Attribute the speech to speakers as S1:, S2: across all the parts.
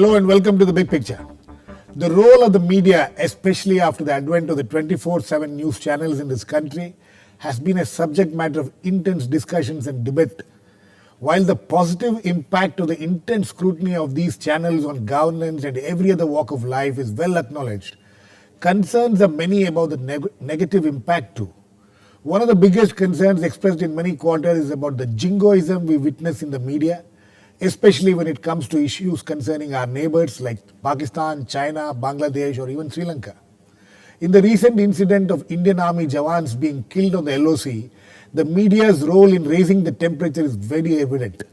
S1: Hello and welcome to The Big Picture. The role of the media, especially after the advent of the 24/7 news channels in this country, has been a subject matter of intense discussions and debate. While the positive impact of the intense scrutiny of these channels on governance and every other walk of life is well acknowledged, concerns are many about the negative impact too. One of the biggest concerns expressed in many quarters is about the jingoism we witness in the media, especially when it comes to issues concerning our neighbors like Pakistan, China, Bangladesh, or even Sri Lanka. In the recent incident of Indian Army Jawans being killed on the LOC, the media's role in raising the temperature is very evident.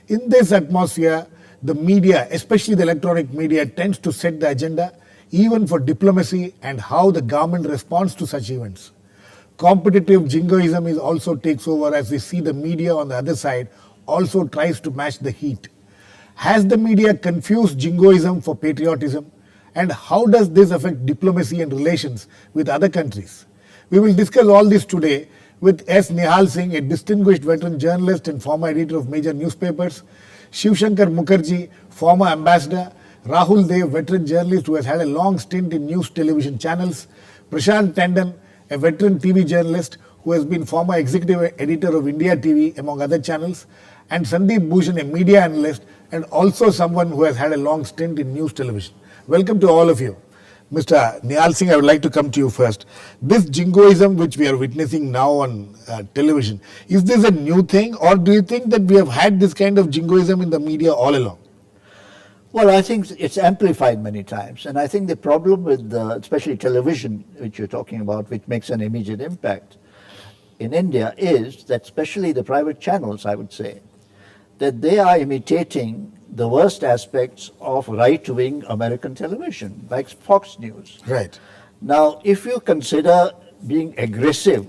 S1: In this atmosphere, the media, especially the electronic media, tends to set the agenda even for diplomacy and how the government responds to such events. Competitive jingoism also takes over as we see the media on the other side also tries to match the heat. Has the media confused jingoism for patriotism? And how does this affect diplomacy and relations with other countries? We will discuss all this today with S. Nihal Singh, a distinguished veteran journalist and former editor of major newspapers, Shankar Mukherjee, former ambassador, Rahul, veteran journalist who has had a long stint in news television channels, Prashant, Tandon, a veteran TV journalist who has been former executive editor of India TV, among other channels, and Sandeep, Bhushan, a media analyst, and also someone who has had a long stint in news television. Welcome to all of you. Mr. Nihal Singh, I would like to come to you first. This jingoism which we are witnessing now on television, is this a new thing, or do you think that we have had this kind of jingoism in the media all along?
S2: Well, I think it's amplified many times, and I think the problem with especially television, which you're talking about, which makes an immediate impact in India, is that especially the private channels, I would say, that they are imitating the worst aspects of right-wing American television, like Fox News.
S1: Right.
S2: Now, if you consider being aggressive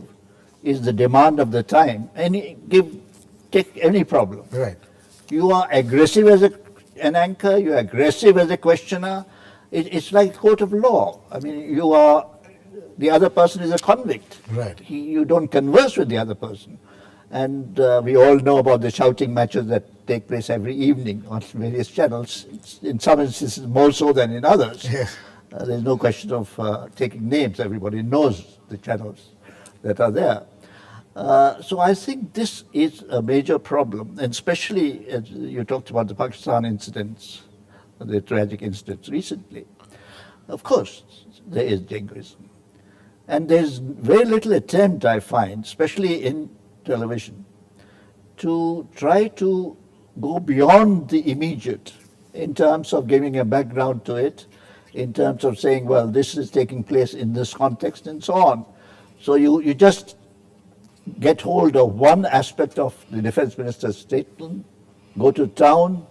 S2: is the demand of the time, take any problem.
S1: Right.
S2: You are aggressive as an anchor, you are aggressive as a questioner. It's like court of law. I mean, the other person is a convict.
S1: Right.
S2: You don't converse with the other person. And we all know about the shouting matches that take place every evening on various channels, in some instances more so than in others.
S1: Yes.
S2: There's no question of taking names. Everybody knows the channels that are there. So I think this is a major problem, and especially as you talked about the Pakistan incidents, the tragic incidents recently. Of course, there is jingoism. And there's very little attempt, I find, especially in television, to try to go beyond the immediate in terms of giving a background to it, in terms of saying, well, this is taking place in this context and so on. So you just get hold of one aspect of the defense minister's statement, go to town,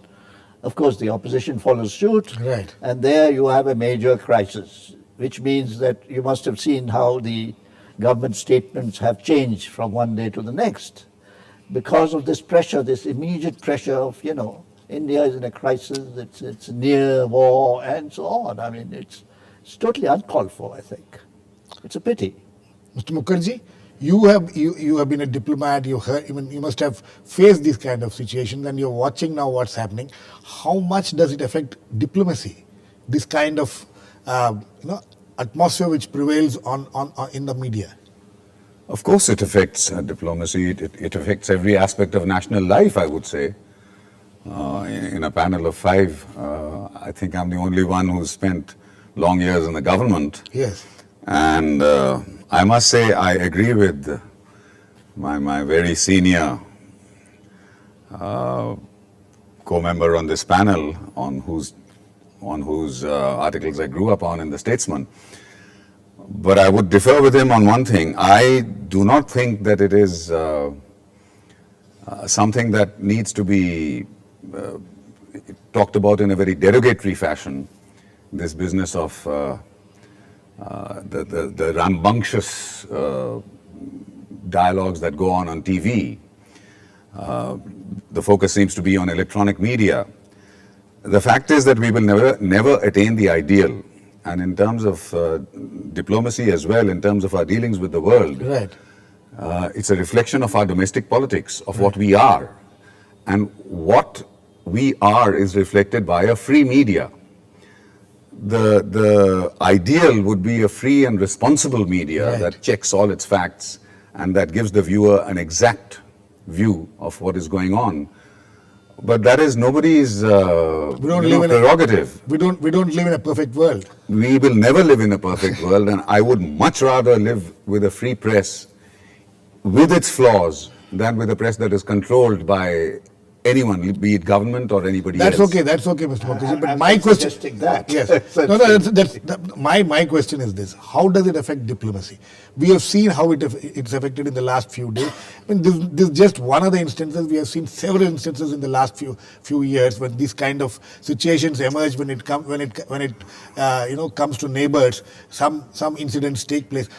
S2: of course the opposition follows suit,
S1: right.
S2: And there you have a major crisis, which means that you must have seen how the government statements have changed from one day to the next because of this pressure, this immediate pressure of, India is in a crisis, it's near war and so on. I mean, it's totally uncalled for, I think. It's a pity.
S1: Mr. Mukherjee, you have been a diplomat, you must have faced this kind of situation, and you're watching now what's happening. How much does it affect diplomacy, this kind of atmosphere which prevails in the media?
S3: Of course it affects diplomacy, it affects every aspect of national life, I would say. In a panel of 5, I think I'm the only one who's spent long years in the government.
S1: Yes.
S3: And I must say I agree with my very senior co-member on this panel on whose articles I grew up on in the Statesman. But I would differ with him on one thing. I do not think that it is something that needs to be talked about in a very derogatory fashion, this business of the rambunctious dialogues that go on TV. The focus seems to be on electronic media. The fact is that we will never attain the ideal. And in terms of diplomacy as well, in terms of our dealings with the world,
S1: right.
S3: It's a reflection of our domestic politics, of what we are. And what we are is reflected by a free media. The ideal would be a free and responsible media that checks all its facts and that gives the viewer an exact view of what is going on. But that is nobody's prerogative.
S1: We don't live in a perfect world.
S3: We will never live in a perfect world, and I would much rather live with a free press with its flaws than with a press that is controlled by anyone, be it government or anybody
S1: That's
S3: else.
S1: That's okay, Mr. Mukherjee. But
S2: I'm
S1: my
S2: not
S1: question,
S2: suggesting that.
S1: yes, no, my question is this: how does it affect diplomacy? We have seen how it's affected in the last few days. I mean, this is just one of the instances. We have seen several instances in the last few years when these kind of situations emerge. When it comes to neighbors, some incidents take place.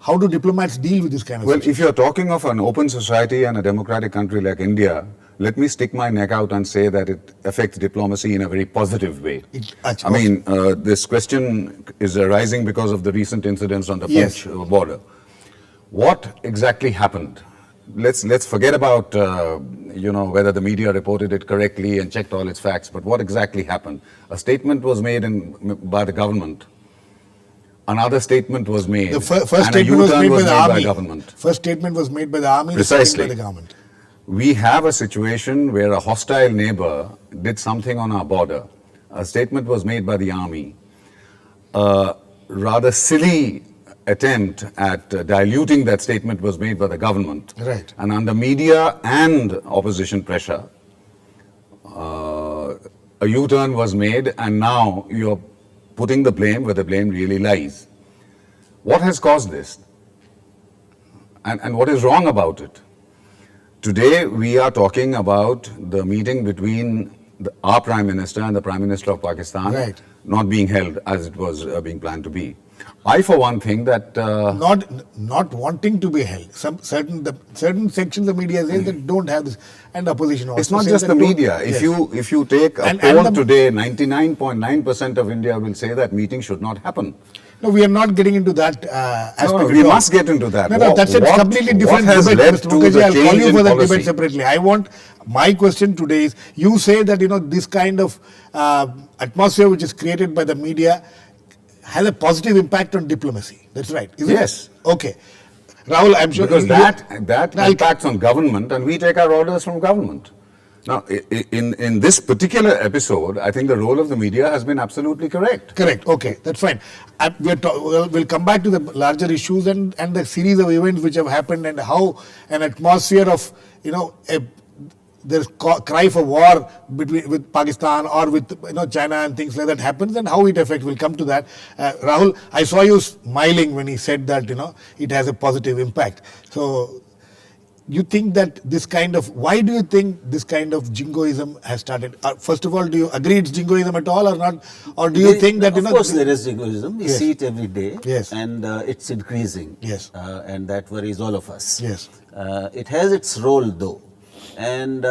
S1: How do diplomats deal with this kind of situation?
S3: Well, if you're talking of an open society and a democratic country like India, let me stick my neck out and say that it affects diplomacy in a very positive way. This question is arising because of the recent incidents on the Punch border. What exactly happened? Let's forget about whether the media reported it correctly and checked all its facts, but what exactly happened? A statement was made by the government. Another statement was made.
S1: The first statement was made by the army.
S3: Government.
S1: First statement was made by the army.
S3: Precisely.
S1: The by the government.
S3: We have a situation where a hostile neighbor did something on our border. A statement was made by the army. A rather silly attempt at diluting that statement was made by the government.
S1: Right.
S3: And under media and opposition pressure, a U-turn was made, and now you're putting the blame where the blame really lies. What has caused this? And what is wrong about it? Today, we are talking about the meeting between our Prime Minister and the Prime Minister of Pakistan not being held as it was being planned to be. I, for one, think that...
S1: Not wanting to be held. Certain sections of media say that don't have this, and opposition also.
S3: It's not just the media. If you take a poll today, 99.9% of India will say that meeting should not happen.
S1: No, we are not getting into that aspect.
S3: No, we must get into that.
S1: No, that's a completely different debate, Mr. Mukherjee. I'll call you for that debate separately. My question today is, you say that this kind of atmosphere which is created by the media has a positive impact on diplomacy. That's right, isn't it? Okay. Rahul, I'm sure...
S3: Because that impacts on government, and we take our orders from government. Now, in this particular episode, I think the role of the media has been absolutely correct.
S1: Correct. Okay, that's fine. We'll come back to the larger issues and the series of events which have happened and how an atmosphere of, there's cry for war with Pakistan or with China and things like that happens, and how it affects. We'll come to that. Rahul, I saw you smiling when he said that it has a positive impact. So you think that why do you think this kind of jingoism has started? First of all, do you agree it's jingoism at all or not? Or do you think that...
S4: Of course there is jingoism. We see it every day.
S1: Yes.
S4: And it's increasing.
S1: Yes.
S4: And that worries all of us.
S1: Yes.
S4: It has its role though. And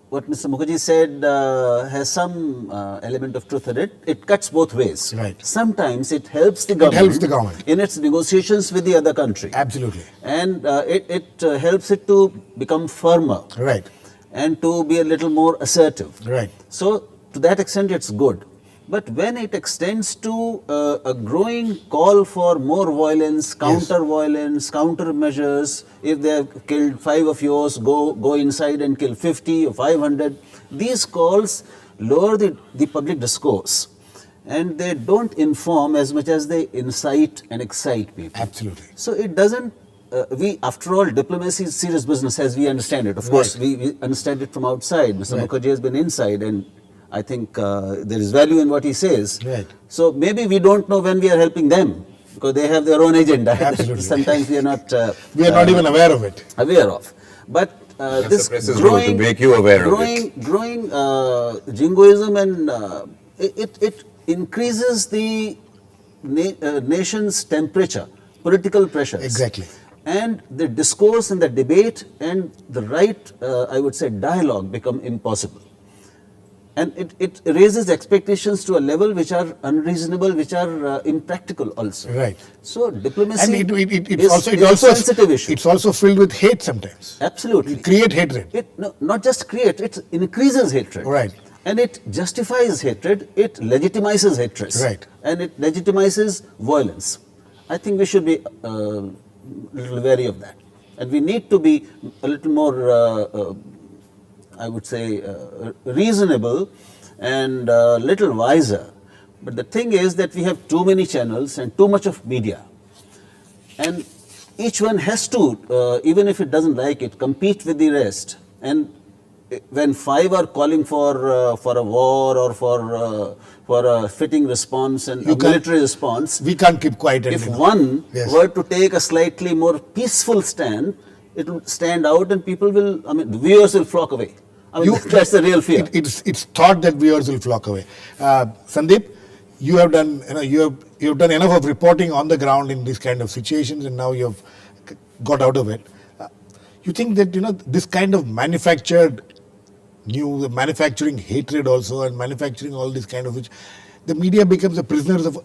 S4: what Mr. Mukherjee said has some element of truth in it. It cuts both ways.
S1: Right.
S4: Sometimes it helps the government. In its negotiations with the other country.
S1: Absolutely.
S4: And it helps it to become firmer.
S1: Right.
S4: And to be a little more assertive.
S1: Right.
S4: So to that extent it's good. But when it extends to a growing call for more violence, counter-violence, counter-measures, if they have killed 5 of yours, go inside and kill 50 or 500, these calls lower the public discourse. And they don't inform as much as they incite and excite people.
S1: Absolutely.
S4: So it doesn't, after all, diplomacy is serious business as we understand it. Of course, we understand it from outside. Mr. Mukherjee has been inside, and I think there is value in what he says.
S1: Right.
S4: So maybe we don't know when we are helping them because they have their own agenda.
S1: Absolutely.
S4: Sometimes we are not.
S1: We are not even aware of it.
S4: But this
S3: growing, to make you aware
S4: growing jingoism and it increases the nation's temperature, political pressures.
S1: Exactly.
S4: And the discourse and the debate and the right, I would say, dialogue become impossible. And it raises expectations to a level which are unreasonable, which are impractical also.
S1: Right.
S4: So diplomacy
S1: And
S4: is a sensitive issue.
S1: It's also filled with hate sometimes.
S4: Absolutely.
S1: Create hatred.
S4: Not just create, it increases hatred.
S1: Right.
S4: And it justifies hatred, it legitimizes hatred.
S1: Right.
S4: And it legitimizes violence. I think we should be a little wary of that. And we need to be a little more, I would say, reasonable and a little wiser. But the thing is that we have too many channels and too much of media. And each one has to, even if it doesn't like it, compete with the rest. And when five are calling for a war or for a fitting response and a military response,
S1: we can't keep quiet.
S4: If one were to take a slightly more peaceful stand, it will stand out and people will, the viewers will flock away. That's the real fear.
S1: It's thought that viewers will flock away. Sandeep, you have done you've done enough of reporting on the ground in these kind of situations, and now you've got out of it. You think that this kind of manufacturing hatred also, and manufacturing all this kind of which the media becomes a prisoner of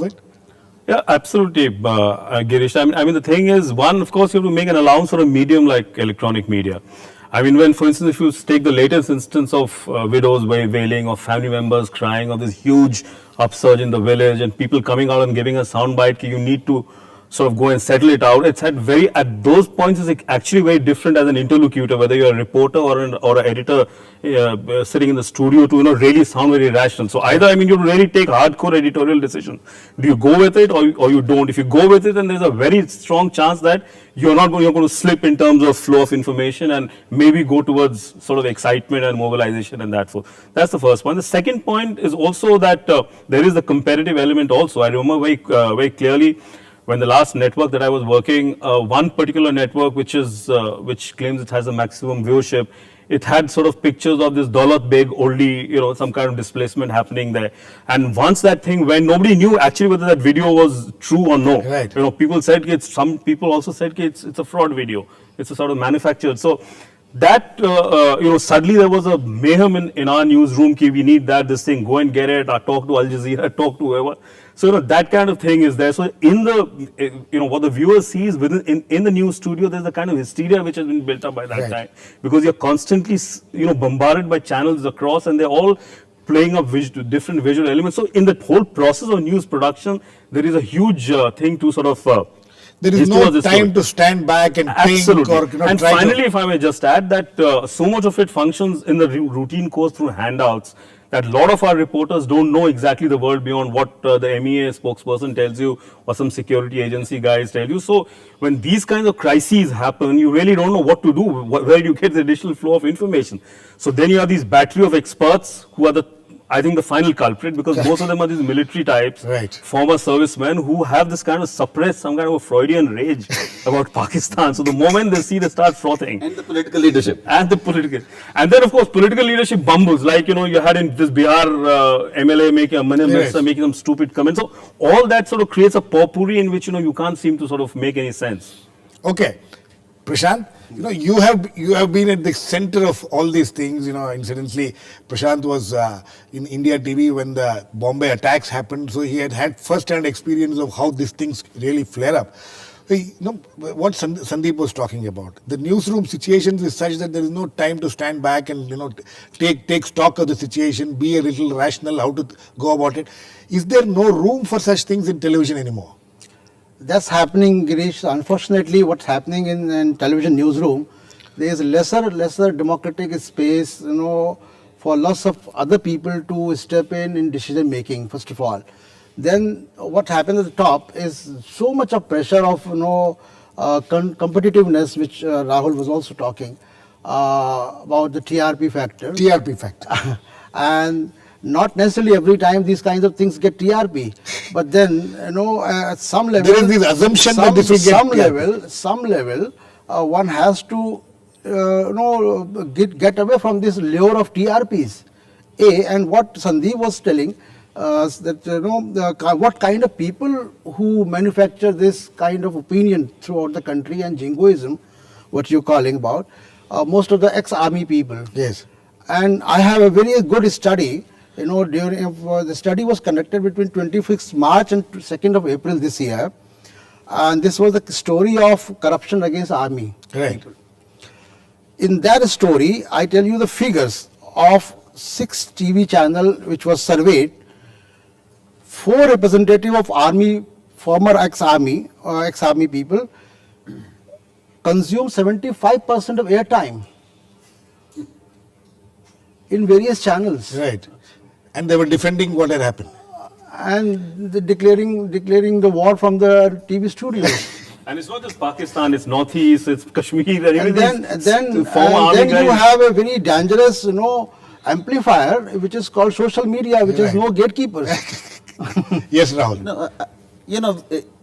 S1: it?
S5: Yeah, absolutely, Girish. I mean, the thing is, one, of course, you have to make an allowance for a medium like electronic media. I mean, when, for instance, if you take the latest instance of widows wailing, or family members crying, of this huge upsurge in the village, and people coming out and giving a soundbite, you need to sort of go and settle it out. It's at those points it's actually very different as an interlocutor, whether you're a reporter or an editor sitting in the studio to really sound very rational. So either, you really take hardcore editorial decision. Do you go with it or you don't? If you go with it, then there's a very strong chance that you're going to slip in terms of flow of information and maybe go towards sort of excitement and mobilization and that. So that's the first point. The second point is also that there is a competitive element also. I remember very clearly when the last network that I was working, one particular network which claims it has a maximum viewership, it had sort of pictures of this Daulat Beg oldie, some kind of displacement happening there. And once that thing went, nobody knew actually whether that video was true or no.
S1: Right.
S5: Some people also said it's a fraud video. It's a sort of manufactured. So that, suddenly there was a mayhem in our newsroom. We need this thing, go and get it, or talk to Al Jazeera, talk to whoever. So that kind of thing is there. So in the, what the viewer sees in the news studio, there's a kind of hysteria which has been built up by that time, because you're constantly, bombarded by channels across, and they're all playing up different visual elements. So in the whole process of news production, there is a huge thing to sort of.
S1: There is no time to stand back and think or
S5: and finally, if I may just add that so much of it functions in the routine course through handouts, that a lot of our reporters don't know exactly the world beyond what the MEA spokesperson tells you or some security agency guys tell you. So when these kinds of crises happen, you really don't know what to do. Where do you get the additional flow of information? So then you have these battery of experts who are I think the final culprit, because most of them are these military types, former servicemen who have this kind of suppressed, some kind of a Freudian rage about Pakistan. So the moment they see, they start frothing.
S4: And the political leadership.
S5: And then, of course, political leadership bumbles. Like, you had in this Bihar MLA making some stupid comments. So all that sort of creates a potpourri in which, you can't seem to sort of make any sense.
S1: Okay. Prashant, you have been at the center of all these things. Incidentally, Prashant was in India TV when the Bombay attacks happened, so he had first-hand experience of how these things really flare up. What Sandeep was talking about, the newsroom situations is such that there is no time to stand back and take stock of the situation, be a little rational, how to go about it. Is there no room for such things in television anymore?
S6: That's happening, Girish. Unfortunately, what's happening in television newsroom, there is lesser democratic space, for lots of other people to step in decision making, first of all. Then what happens at the top is so much of pressure of, competitiveness, which Rahul was also talking about, the TRP factor. And not necessarily every time these kinds of things get TRP, but then at some level
S1: there is this assumption that this will get
S6: some level one has to get away from this lure of TRPs. And what Sandeep was telling that what kind of people who manufacture this kind of opinion throughout the country, and jingoism, what you're calling about, most of the ex-army people.
S1: Yes.
S6: And I have a very good study, during the study was conducted between 26th March and 2nd of April this year. And this was the story of corruption against army.
S1: Right.
S6: In that story, I tell you the figures of 6 TV channel which was surveyed. 4 representative of army, former ex-army or ex-army people consume 75% of airtime in various channels.
S1: Right. And they were defending what had happened.
S6: And declaring the war from the TV studios.
S5: And it's not just Pakistan, it's Northeast, it's Kashmir, and
S6: And
S5: everything.
S6: then you have a very dangerous, amplifier which is called social media, which has
S1: Right.
S6: no gatekeepers.
S1: Yes, Rahul.
S4: No,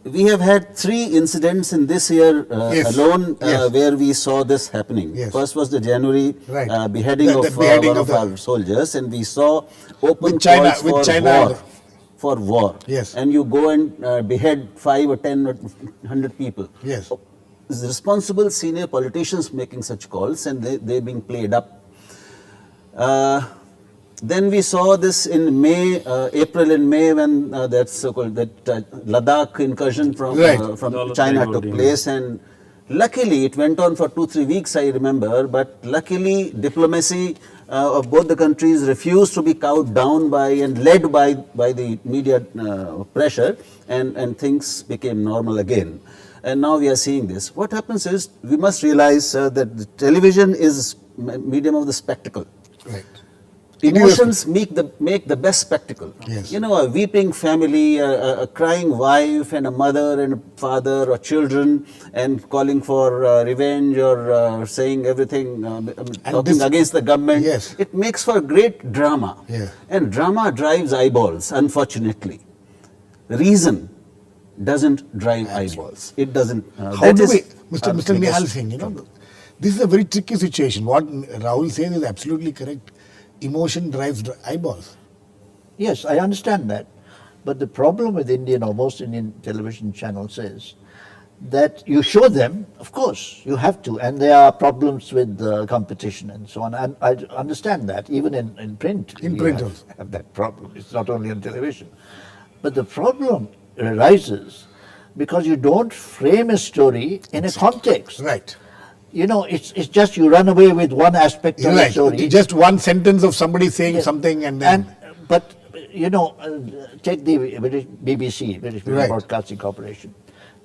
S4: we have had 3 incidents in this year
S1: Yes.
S4: alone
S1: Yes.
S4: where we saw this happening.
S1: Yes.
S4: First was the January
S1: Right.
S4: beheading
S1: The
S4: of
S1: beheading
S4: one
S1: of
S4: of
S1: the-
S4: our soldiers, and we saw open
S1: With China-
S4: calls
S1: with
S4: for
S1: China
S4: war.
S1: and-
S4: For war.
S1: Yes.
S4: And you go and behead 5 or 10 or 100 people.
S1: Yes.
S4: It's responsible senior politicians making such calls, and they're being played up. Then we saw this in May, April and May, when that so-called Ladakh incursion from
S1: Right.
S4: from China took place, and luckily it went on for 2-3 weeks, I remember. But luckily, diplomacy of both the countries refused to be cowed down by and led by the media pressure, and things became normal again. And now we are seeing this. What happens is we must realize that the television is medium of the spectacle.
S1: Right.
S4: Emotions make the best spectacle.
S1: Yes.
S4: A weeping family, a crying wife, and a mother and a father or children, and calling for revenge or saying everything, talking
S1: this-
S4: against the government.
S1: Yes.
S4: It makes for great drama.
S1: Yeah.
S4: And drama drives eyeballs, unfortunately. Reason doesn't drive eyeballs. It doesn't.
S1: How
S4: that
S1: do
S4: is
S1: we,
S4: our
S1: Mr. Nihal
S4: biggest
S1: Singh,
S4: trouble.
S1: this is a very tricky situation. What Rahul says is absolutely correct. Emotion drives eyeballs.
S2: Yes, I understand that. But the problem with Indian or most Indian television channels is that you show them, of course, you have to, and there are problems with competition and so on. And I understand that, even in print.
S1: In
S2: we
S1: print
S2: have,
S1: also.
S2: have that problem. It's not only on television. But the problem arises because you don't frame a story in a context.
S1: Right.
S2: It's just you run away with one aspect of the
S1: Right.
S2: story.
S1: Just one sentence of somebody saying
S2: Yes.
S1: something and then.
S2: But take the BBC, British
S1: Right.
S2: Broadcasting Corporation.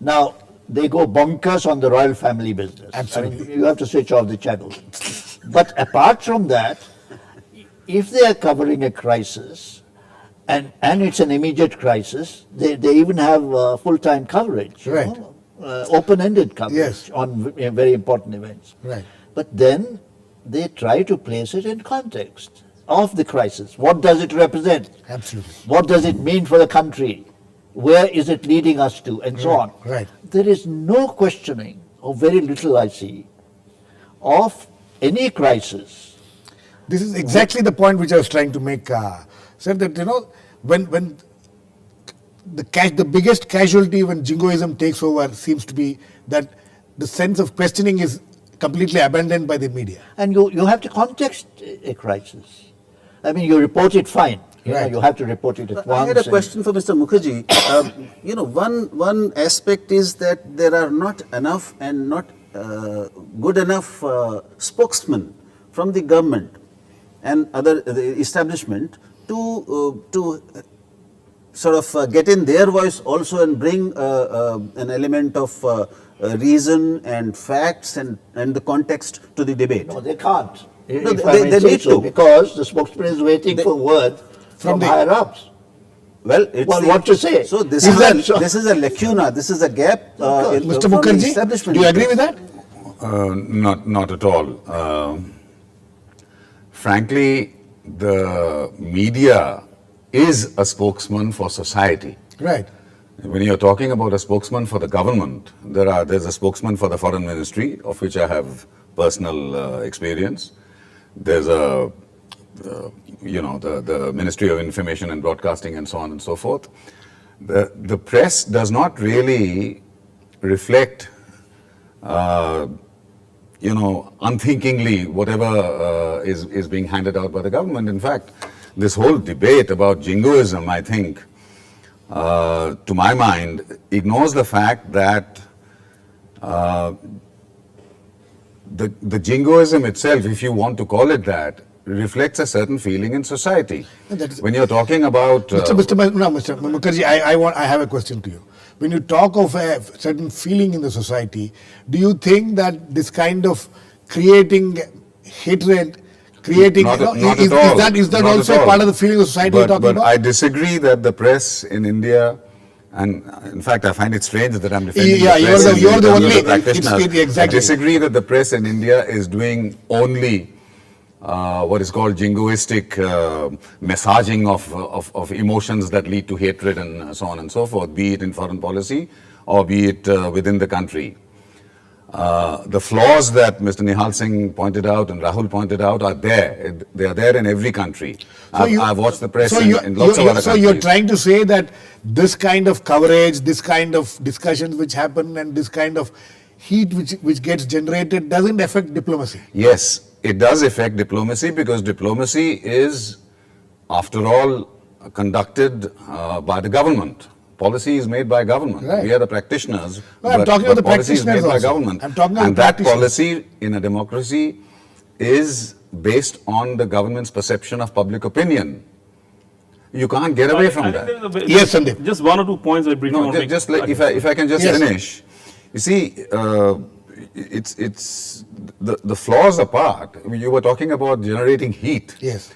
S2: Now, they go bonkers on the royal family business.
S1: Absolutely.
S2: I mean, you have to switch off the channel. But apart from that, if they are covering a crisis, and it's an immediate crisis, they even have full-time coverage.
S1: Right.
S2: Open-ended coverage
S1: Yes.
S2: on very important events.
S1: Right.
S2: But then they try to place it in context of the crisis. What does it represent?
S1: Absolutely.
S2: What does it mean for the country? Where is it leading us to? And so
S1: Right,
S2: on.
S1: right.
S2: There is no questioning, or very little I see, of any crisis.
S1: This is exactly the point which I was trying to make, sir, that, when the biggest casualty when jingoism takes over seems to be that the sense of questioning is completely abandoned by the media.
S2: And you have to context a crisis. I mean, you report it fine.
S1: Right.
S2: You have to report it at once.
S4: I had a
S2: and-
S4: question for Mr. Mukherjee. One aspect is that there are not enough and not good enough spokesmen from the government and other the establishment to sort of get in their voice also and bring an element of reason and facts and the context to the debate.
S2: No, they can't.
S4: No,
S2: if I may
S4: they
S2: say
S4: need
S2: so,
S4: to.
S2: because the spokesman is waiting for word from
S1: the-
S2: higher ups.
S4: Well, it's
S2: Well, what to say?
S4: So this
S2: Is
S4: is
S2: that so?
S4: this is a lacuna. This is a gap.
S1: Mr.
S4: from the
S1: Mukherjee,
S4: establishment.
S1: do you agree with that?
S3: Not at all. Frankly, the media is a spokesman for society.
S1: Right.
S3: When you're talking about a spokesman for the government, there's a spokesman for the foreign ministry, of which I have personal experience. There's the Ministry of Information and Broadcasting and so on and so forth. The press does not really reflect unthinkingly whatever is being handed out by the government. In fact, this whole debate about jingoism, I think, to my mind, ignores the fact that the jingoism itself, if you want to call it that, reflects a certain feeling in society. When you're talking about
S1: Mr. Mukherjee, I have a question to you. When you talk of a certain feeling in the society, do you think that this kind of creating hatred, creating
S3: Not at
S1: is
S3: all.
S1: that
S3: Not
S1: also
S3: at all.
S1: part of the feeling of society you're talking
S3: but
S1: about?
S3: I disagree that the press in India, and in fact I find it strange that I'm defending
S1: Yeah,
S3: the press
S1: you're
S3: in
S1: the
S3: terms of
S1: only-
S3: practitioners.
S1: exactly.
S3: I disagree that the press in India is doing only what is called jingoistic massaging of emotions that lead to hatred and so on and so forth, be it in foreign policy or be it within the country. The flaws that Mr. Nihal Singh pointed out and Rahul pointed out are there. They are there in every country. I've watched the press in lots of other
S1: So
S3: countries.
S1: you're trying to say that this kind of coverage, this kind of discussions which happen, and this kind of heat which gets generated doesn't affect diplomacy.
S3: Yes, it does affect diplomacy because diplomacy is, after all, conducted by the government. Policy is made by government.
S1: Right.
S3: We are the practitioners.
S1: No, I'm talking about the
S3: policy is made
S1: practitioners
S3: by
S1: also.
S3: government.
S1: I'm talking about
S3: and
S1: the
S3: that
S1: practitioners.
S3: policy in a democracy is based on the government's perception of public opinion. You can't get away from that.
S1: Yes, Sandeep.
S5: Just one or two points I briefly
S3: No,
S5: want to make.
S3: just like if I can just
S1: Yes.
S3: finish. You see, it's the flaws apart. You were talking about generating heat.
S1: Yes.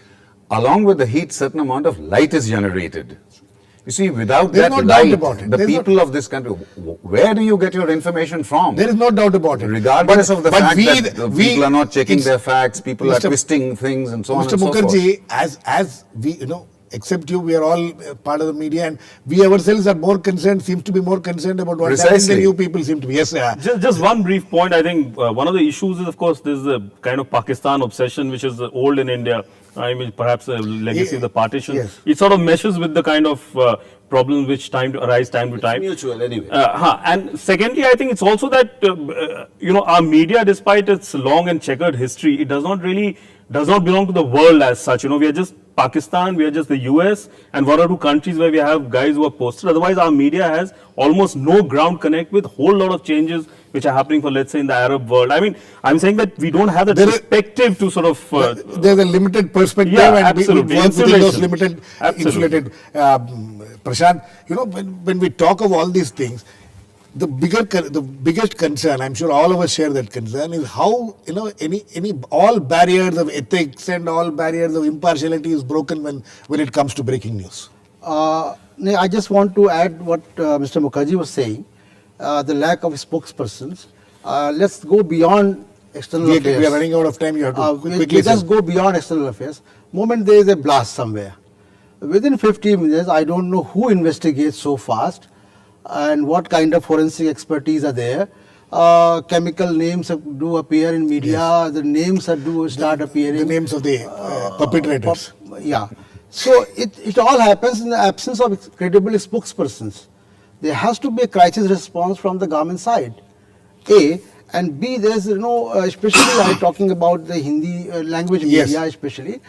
S3: Along with the heat, certain amount of light is generated. You see, without
S1: There's
S3: that
S1: no doubt
S3: light,
S1: about it.
S3: the
S1: There's
S3: people of this country, where do you get your information from?
S1: There is no doubt about it.
S3: Regardless of the
S1: but
S3: fact
S1: we-
S3: that the
S1: we-
S3: people are not checking
S1: it's-
S3: their facts, people are
S1: Mr.
S3: twisting things and so on
S1: Mr.
S3: and so forth.
S1: Mukherjee, as we, except you, we are all part of the media, and we ourselves are more concerned, seems to be more concerned about what's happening than
S3: Precisely.
S1: you people seem to be. Yes,
S5: Just one brief point. I think one of the issues is, of course, there's the kind of Pakistan obsession, which is old in India. I mean, perhaps a legacy of the partition.
S1: Yes.
S5: It sort of meshes with the kind of problems which arise time to time.
S4: Mutual anyway.
S5: And secondly, I think it's also that our media, despite its long and checkered history, it does not belong to the world as such. We are just Pakistan, we are just the US, and one or two countries where we have guys who are posted. Otherwise, our media has almost no ground connect with whole lot of changes which are happening for, let's say, in the Arab world. I mean, I'm saying that we don't have that
S1: There is-
S5: perspective to sort of.
S1: there's a limited perspective,
S5: Yeah,
S1: and
S5: absolutely.
S1: we work within those
S5: Insulation.
S1: limited,
S5: Absolutely.
S1: insulated. Prashant, when we talk of all these things, the biggest concern, I'm sure all of us share that concern, is how all barriers of ethics and all barriers of impartiality is broken when it comes to breaking news.
S6: I just want to add what Mr. Mukherjee was saying, the lack of spokespersons. Let's go beyond external affairs.
S1: We are running out of time. You have to quickly say.
S6: Let's go beyond external affairs. Moment there is a blast somewhere, within 15 minutes, I don't know who investigates so fast and what kind of forensic expertise are there. Chemical names do appear in media. The names do start appearing.
S1: The names of the perpetrators.
S6: Yeah. So it all happens in the absence of credible spokespersons. There has to be a crisis response from the government side. A, and B, there's especially I'm talking about the Hindi language
S1: Yes.
S6: media especially.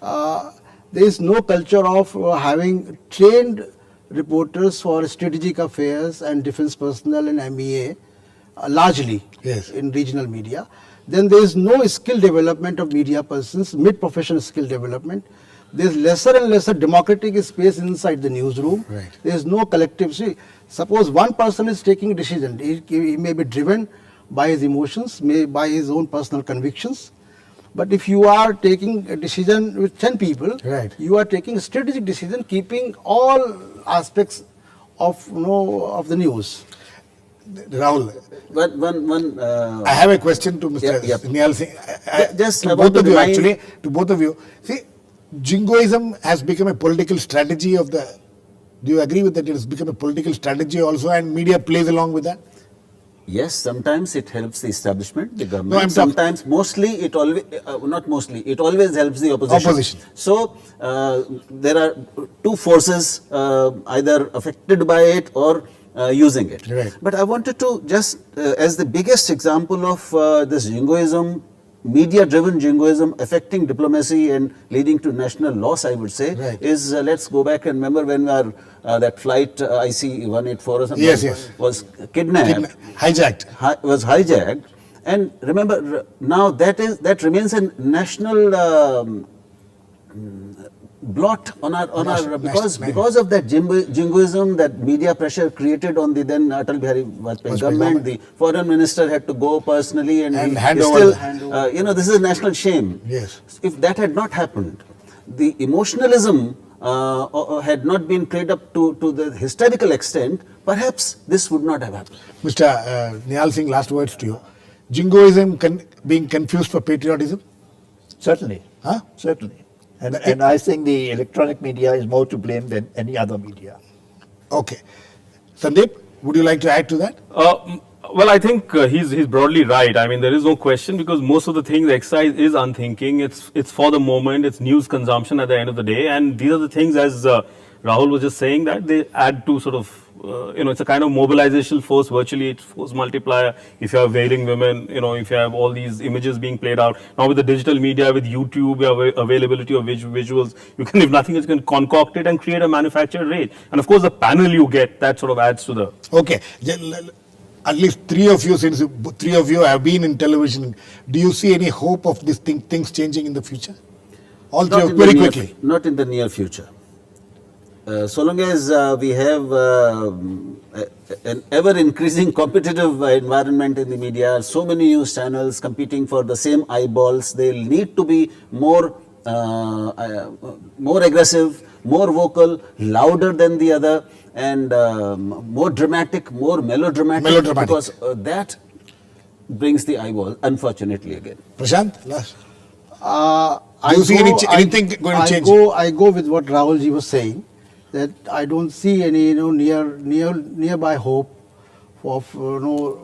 S6: There is no culture of having trained reporters for strategic affairs and defense personnel and MEA, largely
S1: Yes.
S6: in regional media. Then there is no skill development of media persons, mid-professional skill development. There is lesser and lesser democratic space inside the newsroom.
S1: Right.
S6: There is no collective. See, suppose one person is taking a decision, he may be driven by his emotions, by his own personal convictions. But if you are taking a decision with 10 people,
S1: Right.
S6: you are taking a strategic decision, keeping all aspects of the news.
S1: Rahul,
S4: One.
S1: I have a question to Mr.
S4: Yeah.
S1: Nihal Singh.
S4: Just
S1: to
S4: I
S1: both
S4: want to
S1: of you,
S4: remind-
S1: actually, to both of you. See, jingoism has become a political strategy of the. Do you agree with that? It has become a political strategy also, and media plays along with that.
S4: Yes, sometimes it helps the establishment, the government.
S1: No, I'm talking-
S4: sometimes, mostly, it always, not mostly, it always helps the opposition.
S1: Opposition.
S4: So, there are two forces either affected by it or using it.
S1: Right.
S4: But I wanted to just, as the biggest example of this jingoism, media-driven jingoism affecting diplomacy and leading to national loss, I would say,
S1: Right.
S4: is let's go back and remember when that flight IC 184 or something
S1: Yes.
S4: was kidnapped,
S1: Hijacked.
S4: was hijacked, and remember now that remains a national blot on our because of that jingoism, that media pressure created on the then Atal Bihari Vajpayee government. The foreign minister had to go personally and
S1: hand
S4: he
S1: over
S4: still, this is a national shame.
S1: Yes.
S4: If that had not happened, the emotionalism had not been played up to the hysterical extent, perhaps this would not have happened.
S1: Mr. Nihal Singh, last words to you. Jingoism being confused for patriotism?
S2: Certainly.
S1: Huh?
S2: Certainly. And I think the electronic media is more to blame than any other media.
S1: Okay. Sandeep, would you like to add to that?
S5: Well, I think he's broadly right. I mean, there is no question because most of the things, the exercise is unthinking. It's for the moment. It's news consumption at the end of the day. And these are the things, as Rahul was just saying, that they add to sort of, it's a kind of mobilization force virtually. It's force multiplier. If you have wailing women, if you have all these images being played out. Now with the digital media, with YouTube, you have availability of visuals. You can, if nothing else, you can concoct it and create a manufactured rage. And of course, the panel you get, that sort of adds to the...
S1: Okay. At least three of you, since three of you have been in television, do you see any hope of these things changing in the future? All three, very quickly.
S4: Not in the near future. So long as we have an ever-increasing competitive environment in the media, so many news channels competing for the same eyeballs, they'll need to be more aggressive, more vocal, louder than the other, and more dramatic, more melodramatic. Because that brings the eyeball, unfortunately, again.
S1: Prashant, last. Do you see anything going to change?
S6: I go with what Rahul ji was saying, that I don't see any nearby hope of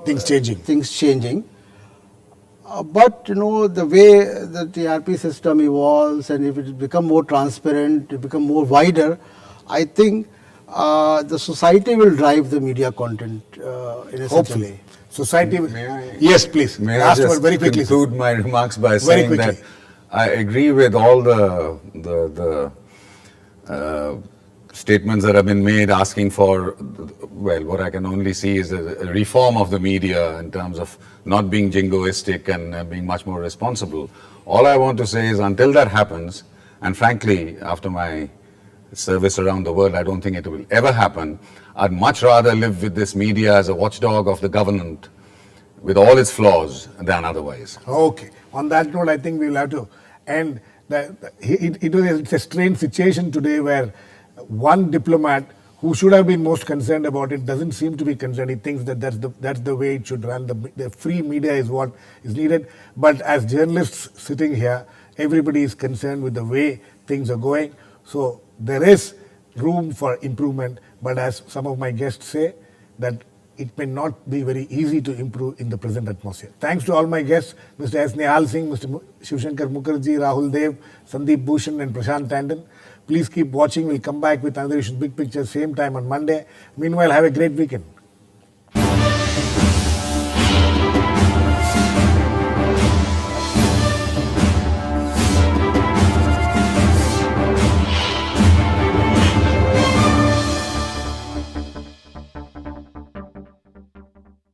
S1: things changing.
S6: But the way the TRP system evolves, and if it become more transparent, it become more wider, I think the society will drive the media content in a
S1: Hopefully. Society.
S3: Yes, please.
S1: May I just
S3: very quickly conclude my remarks by saying that I agree with all the statements that have been made asking for, well, what I can only see is a reform of the media in terms of not being jingoistic and being much more responsible. All I want to say is until that happens, and frankly, after my service around the world, I don't think it will ever happen. I'd much rather live with this media as a watchdog of the government with all its flaws than otherwise.
S1: Okay. On that note, I think we will have to end. It's a strange situation today where one diplomat who should have been most concerned about it doesn't seem to be concerned. He thinks that that's the way it should run. The free media is what is needed. But as journalists sitting here, everybody is concerned with the way things are going. So there is room for improvement. But as some of my guests say, that it may not be very easy to improve in the present atmosphere. Thanks to all my guests, Mr. S. Nihal Singh, Mr. Shankar Mukherjee, Rahul Dev, Sandeep Bhushan and Prashant Tandon. Please keep watching. We'll come back with another issue, Big Picture, same time on Monday. Meanwhile, have a great weekend.